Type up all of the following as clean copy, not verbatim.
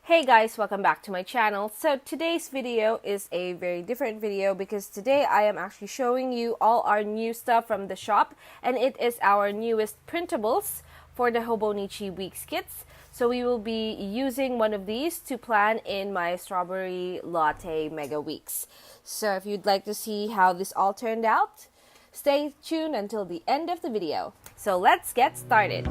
Hey guys, welcome back to my channel. So today's video is a very different video because today I am actually showing you all our new stuff from the shop, and it is our newest printables for the Hobonichi Weeks kits. So we will be using one of these to plan in my strawberry latte mega weeks. So if you'd like to see how this all turned out, stay tuned until the end of the video. So let's get started.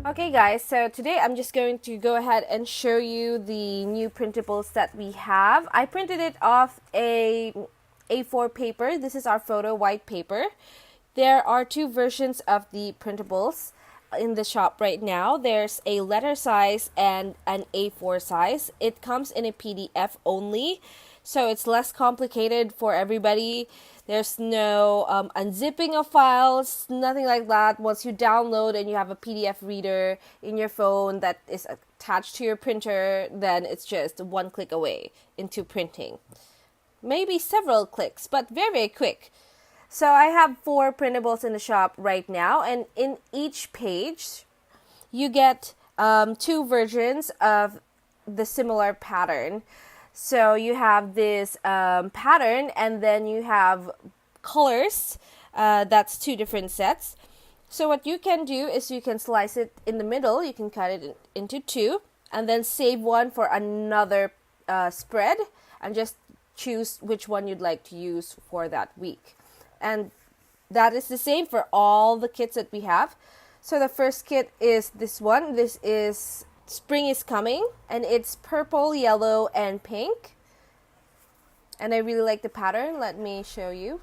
Okay guys, so today I'm just going to go ahead and show you the new printables that we have. I printed it off a A4 paper. This is our photo white paper. There are two versions of the printables in the shop right now. There's a letter size and an A4 size. It comes in a PDF only, so it's less complicated for everybody. There's no unzipping of files, nothing like that. Once you download and you have a PDF reader in your phone that is attached to your printer, then it's just one click away into printing. Maybe several clicks, but very, very quick. So I have 4 printables in the shop right now, and in each page you get 2 versions of the similar pattern. So you have this pattern, and then you have colors. That's 2 different sets. So what you can do is you can slice it in the middle. You can cut it into 2, and then save one for another spread, and just choose which one you'd like to use for that week. And that is the same for all the kits that we have. So the first kit is this one. This is Spring is Coming, and it's purple, yellow, and pink. And I really like the pattern. Let me show you.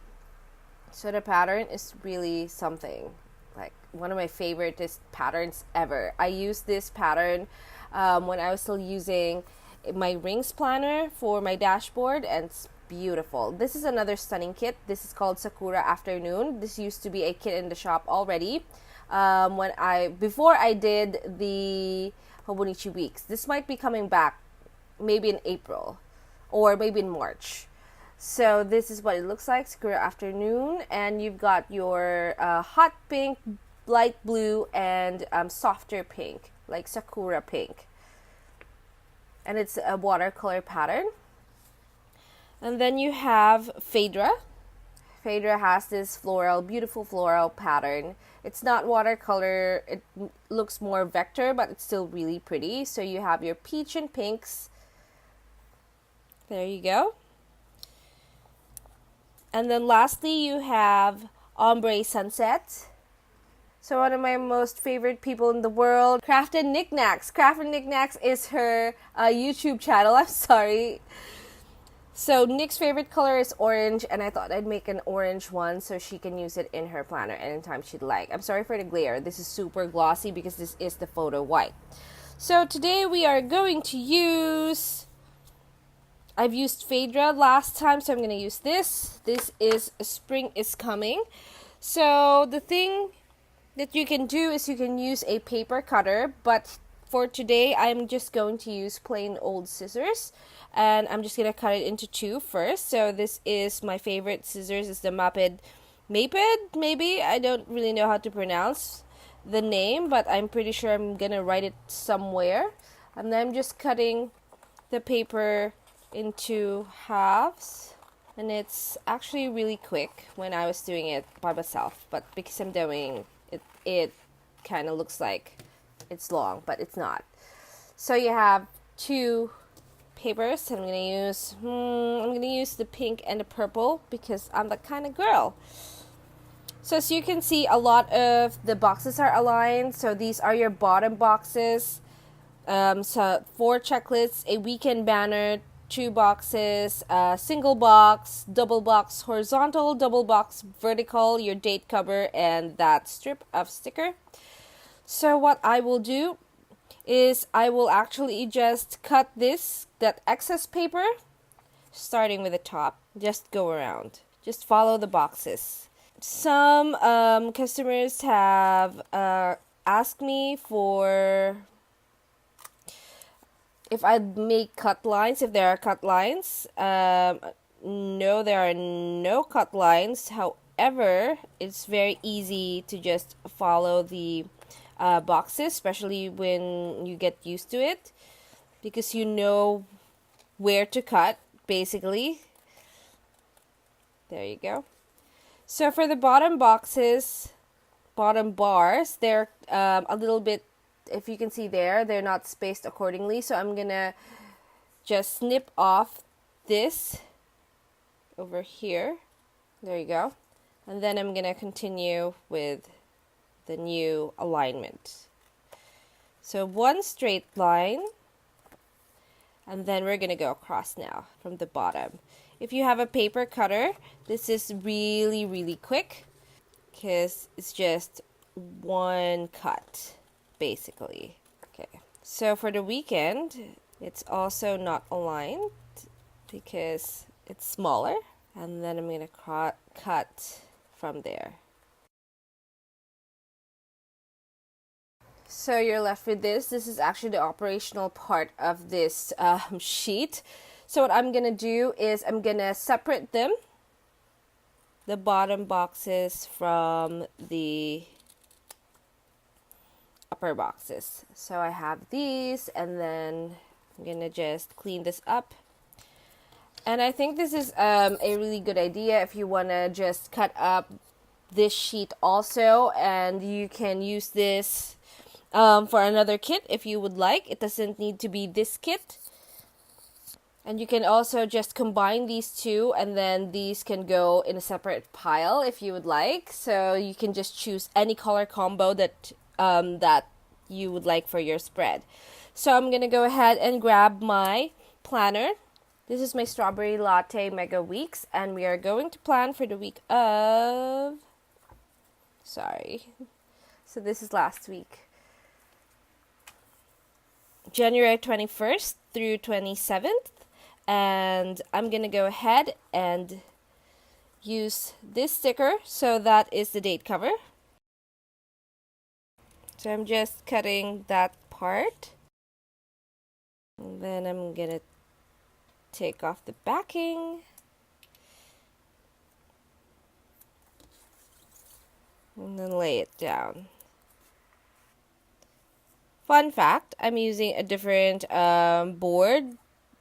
So the pattern is really something. Like one of my favorite patterns ever. I used this pattern when I was still using my rings planner for my dashboard, and it's beautiful. This is another stunning kit. This is called Sakura Afternoon. This used to be a kit in the shop already. Before I did the Hobonichi Weeks. This might be coming back maybe in April or maybe in March. So this is what it looks like, Sakura Afternoon, and you've got your hot pink, light blue, and softer pink, like Sakura pink. And it's a watercolor pattern. And then you have Phaedra. Phaedra has this beautiful floral pattern. It's not watercolor, it looks more vector, but it's still really pretty. So you have your peach and pinks. There you go. And then lastly, you have Ombre Sunset. So one of my most favorite people in the world, Crafted Knickknacks. Crafted Knickknacks is her YouTube channel. I'm sorry. So Nick's favorite color is orange, and I thought I'd make an orange one so she can use it in her planner anytime she'd like. I'm sorry for the glare. This is super glossy because this is the photo white. So today we are going to use... I've used Phaedra last time, so I'm going to use this. This is Spring is Coming. So the thing that you can do is you can use a paper cutter, but for today I'm just going to use plain old scissors. And I'm just going to cut it into 2 first. So this is my favorite scissors. It's the Maped, maybe? I don't really know how to pronounce the name, but I'm pretty sure I'm going to write it somewhere. And then I'm just cutting the paper into halves. And it's actually really quick when I was doing it by myself. But because I'm doing it, it kind of looks like it's long, but it's not. So you have 2 papers. I'm gonna use the pink and the purple because I'm that kind of girl. So as you can see, a lot of the boxes are aligned. So these are your bottom boxes. So 4 checklists, a weekend banner, 2 boxes, single box, double box horizontal, double box vertical, your date cover, and that strip of sticker. So what I will do is I will actually just cut that excess paper, starting with the top. Just go around. Just follow the boxes. Some customers have asked me for if I make cut lines, if there are cut lines. No, there are no cut lines. However, it's very easy to just follow the boxes, especially when you get used to it, because you know where to cut, basically. There you go. So for the bottom boxes, bottom bars, they're a little bit, if you can see there, they're not spaced accordingly. So I'm gonna just snip off this over here. There you go. And then I'm gonna continue with the new alignment. So one straight line, and then we're gonna go across now from the bottom. If you have a paper cutter, this is really, really quick because it's just one cut, basically. Okay, so for the weekend, it's also not aligned because it's smaller, and then I'm gonna cut from there. So you're left with this. This is actually the operational part of this sheet. So what I'm gonna do is I'm gonna separate them, the bottom boxes from the upper boxes. So I have these, and then I'm gonna just clean this up. And I think this is a really good idea if you wanna just cut up this sheet also, and you can use this for another kit if you would like. It doesn't need to be this kit. And you can also just combine these two, and then these can go in a separate pile if you would like. So you can just choose any color combo that that you would like for your spread. So I'm gonna go ahead and grab my planner. This is my Strawberry Latte Mega Weeks, and we are going to plan for the week of... Sorry. So this is last week. January 21st through 27th. And I'm gonna go ahead and use this sticker, so that is the date cover. So I'm just cutting that part, and then I'm gonna take off the backing, and then lay it down. Fun fact, I'm using a different board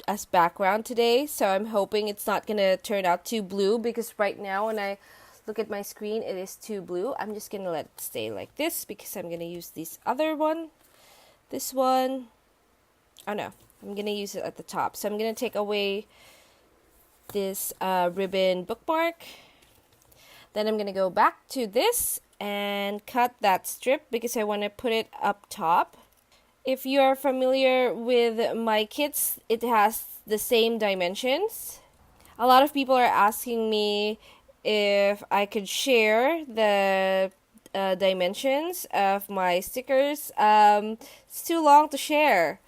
as background today, so I'm hoping it's not gonna turn out too blue, because right now when I look at my screen it is too blue. I'm just gonna let it stay like this because I'm gonna use this other one. This one, oh no, I'm gonna use it at the top. So I'm gonna take away this ribbon bookmark. Then I'm gonna go back to this and cut that strip because I want to put it up top. If you are familiar with my kits, it has the same dimensions. A lot of people are asking me if I could share the dimensions of my stickers. It's too long to share,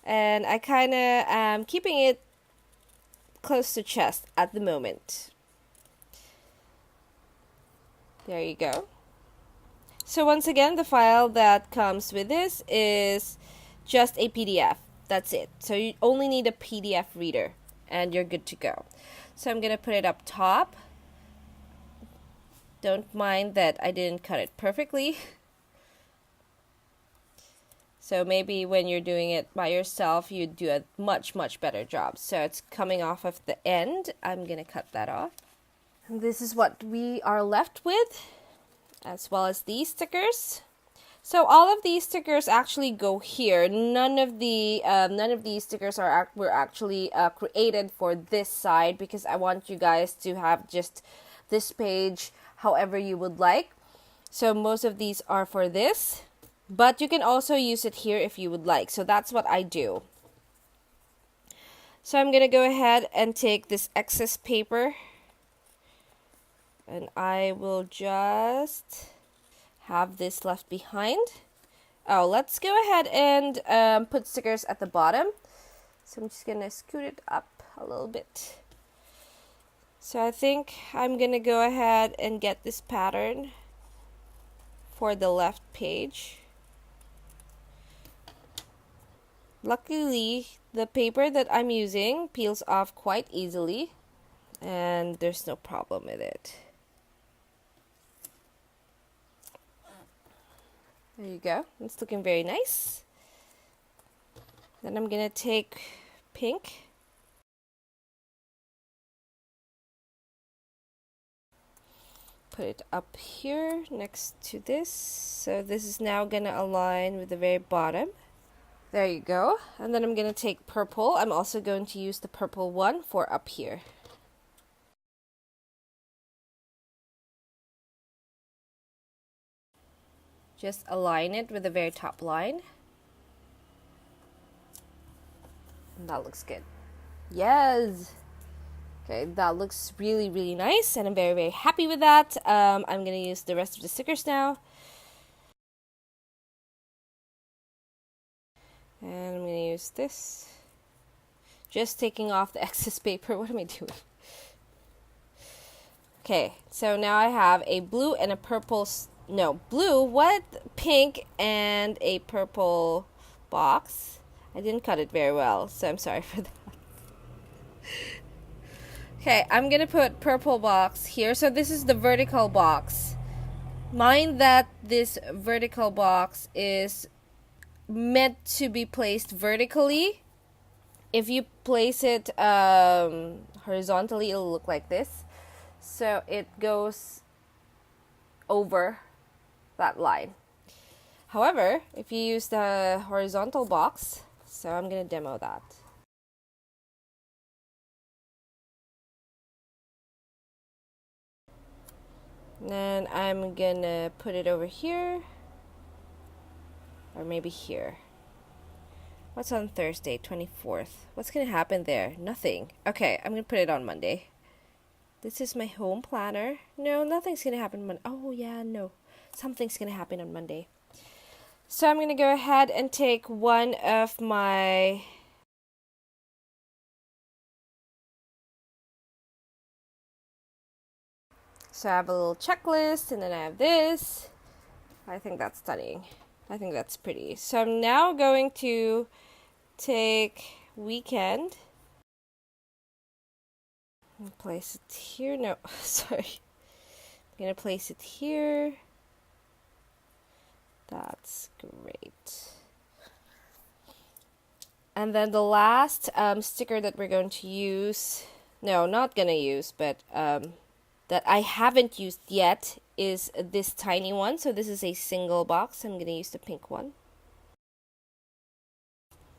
and I kind of am keeping it close to chest at the moment. There you go. So once again, the file that comes with this is just a PDF. That's it. So you only need a PDF reader and you're good to go. So I'm going to put it up top. Don't mind that I didn't cut it perfectly. So maybe when you're doing it by yourself, you'd do a much, much better job. So it's coming off of the end. I'm going to cut that off. And this is what we are left with, as well as these stickers. So all of these stickers actually go here. None of these stickers were actually created for this side, because I want you guys to have just this page however you would like. So most of these are for this, but you can also use it here if you would like. So that's what I do. So I'm gonna go ahead and take this excess paper, and I will just have this left behind. Oh, let's go ahead and put stickers at the bottom. So I'm just gonna scoot it up a little bit. So I think I'm gonna go ahead and get this pattern for the left page. Luckily, the paper that I'm using peels off quite easily, and there's no problem with it. There you go. It's looking very nice. Then I'm gonna take pink. Put it up here next to this. So this is now gonna align with the very bottom. There you go. And then I'm gonna take purple. I'm also going to use the purple one for up here. Just align it with the very top line. And that looks good. Yes! Okay, that looks really, really nice, and I'm very, very happy with that. I'm going to use the rest of the stickers now. And I'm going to use this. Just taking off the excess paper. What am I doing? Okay, so now I have a blue and a purple... No, blue, what? Pink and a purple box. I didn't cut it very well, so I'm sorry for that. Okay, I'm gonna put purple box here. So this is the vertical box. Mind that this vertical box is meant to be placed vertically. If you place it horizontally, it'll look like this. So it goes over that line. However, if you use the horizontal box, so I'm gonna demo that. Then I'm gonna put it over here, or maybe here. What's on Thursday, 24th? What's gonna happen there? Nothing. Okay, I'm gonna put it on Monday. This is my home planner. No, nothing's gonna happen Monday. Oh yeah, no. Something's gonna happen on Monday. So I'm gonna go ahead and take one of my... So I have a little checklist, and then I have this. I think that's stunning. I think that's pretty. So I'm now going to take weekend and place it here. No, sorry. I'm going to place it here. That's great. And then the last sticker that we're going to use, no, not going to use, but that I haven't used yet is this tiny one. So this is a single box. I'm going to use the pink one.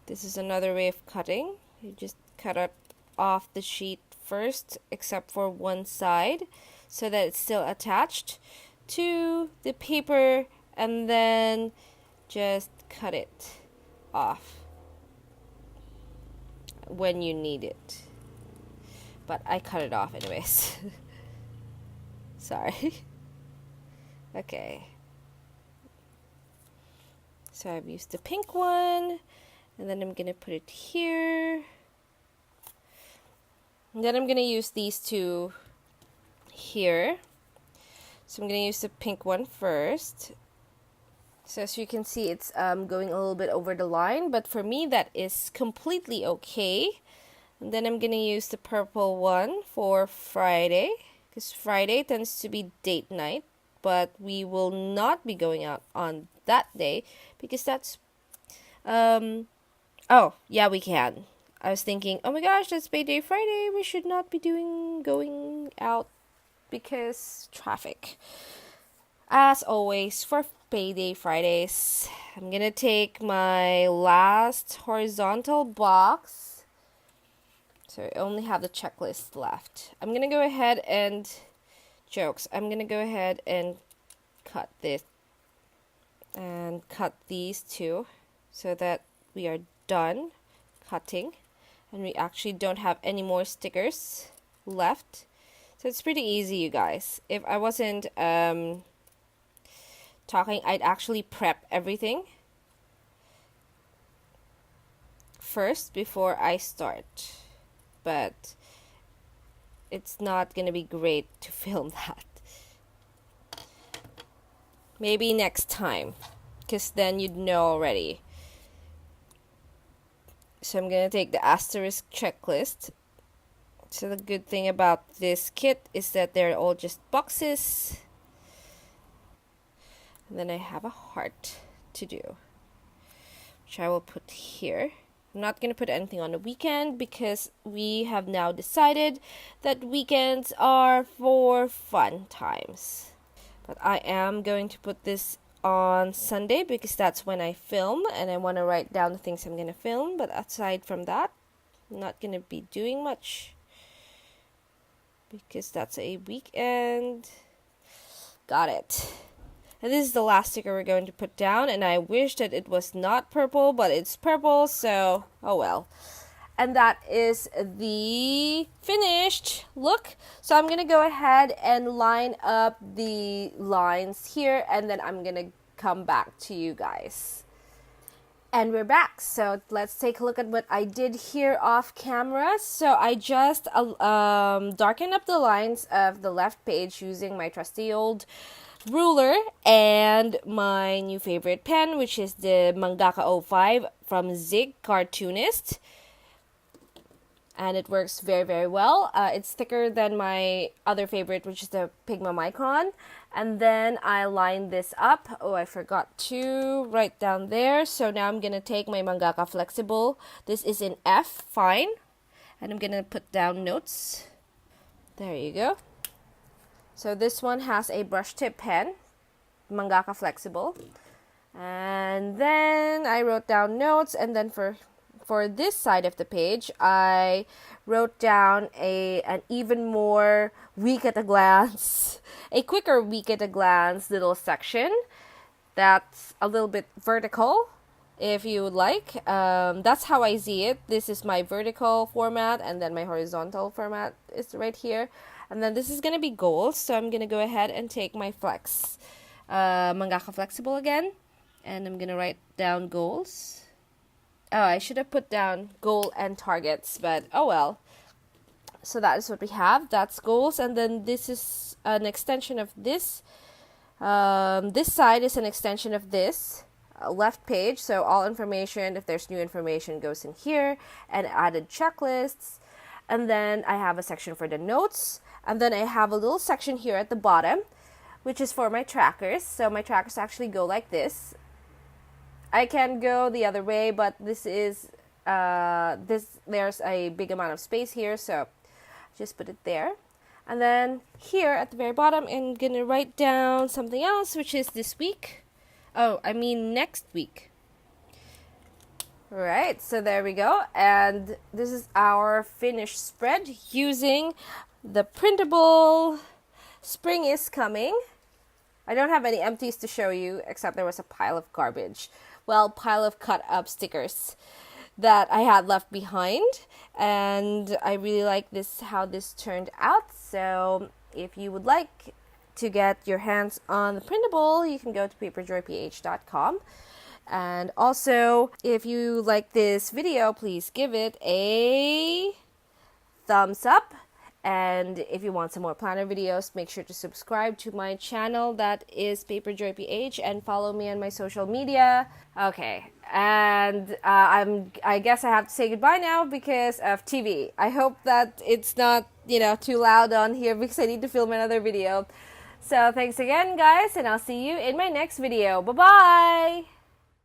This is another way of cutting. You just cut it off the sheet first, except for one side, so that it's still attached to the paper, and then just cut it off when you need it. But I cut it off anyways. Sorry. Okay. So I've used the pink one, and then I'm going to put it here. And then I'm going to use these two here. So I'm going to use the pink one first. So as you can see, it's going a little bit over the line, but for me that is completely okay. And then I'm going to use the purple one for Friday, because Friday tends to be date night, but we will not be going out on that day because that's oh yeah, we can. I was thinking, oh my gosh, that's payday Friday, we should not be going out because traffic. As always, for payday Fridays, I'm gonna take my last horizontal box. So I only have the checklist left. I'm gonna go ahead and I'm gonna go ahead and cut this and cut these two so that we are done cutting and we actually don't have any more stickers left. So it's pretty easy, you guys. If I wasn't talking, I'd actually prep everything first before I start, but it's not gonna be great to film that. Maybe next time, because then you'd know already. So I'm gonna take the asterisk checklist. So the good thing about this kit is that they're all just boxes. And then I have a heart. to do, which I will put here. I'm not going to put anything on the weekend because we have now decided that weekends are for fun times. But I am going to put this on Sunday because that's when I film and I want to write down the things I'm going to film. But aside from that, I'm not going to be doing much because that's a weekend. Got it. And this is the last sticker we're going to put down, and I wish that it was not purple, but it's purple, so oh well. And that is the finished look. So I'm going to go ahead and line up the lines here, and then I'm going to come back to you guys. And we're back. So let's take a look at what I did here off camera. So I just darkened up the lines of the left page using my trusty old ruler and my new favorite pen, which is the Mangaka 05 from Zig Cartoonist. And it works very, very well. It's thicker than my other favorite, which is the Pigma Micron. And then I line this up. Oh, I forgot to write down there. So now I'm going to take my Mangaka Flexible. This is in F, fine. And I'm going to put down notes. There you go. So this one has a brush tip pen, Mangaka Flexible. And then I wrote down notes, and then for this side of the page, I wrote down an even more weak at a glance, a quicker weak at a glance little section that's a little bit vertical, if you would like. That's how I see it. This is my vertical format, and then my horizontal format is right here. And then this is going to be goals, so I'm going to go ahead and take my Mangaka Flexible again, and I'm going to write down goals. Oh, I should have put down goal and targets, but oh well. So that is what we have. That's goals, and then this is an extension of this. This side is an extension of this left page, so all information, if there's new information, goes in here, and added checklists. And then I have a section for the notes. And then I have a little section here at the bottom, which is for my trackers. So my trackers actually go like this. I can go the other way, but this is, there's a big amount of space here, so just put it there. And then here at the very bottom, I'm going to write down something else, which is this week. Oh, I mean next week. Right, so there we go. And this is our finished spread using the Printable Spring is Coming. I don't have any empties to show you, except there was a pile of garbage. Well, pile of cut up stickers that I had left behind. And I really like this, how this turned out. So if you would like to get your hands on the Printable, you can go to paperjoyph.com. And also, if you like this video, please give it a thumbs up. And if you want some more planner videos, make sure to subscribe to my channel. That is paperjoyph, and follow me on my social media. Okay, and I guess I have to say goodbye now because of TV. I hope that it's not, too loud on here because I need to film another video. So thanks again, guys, and I'll see you in my next video. Bye-bye!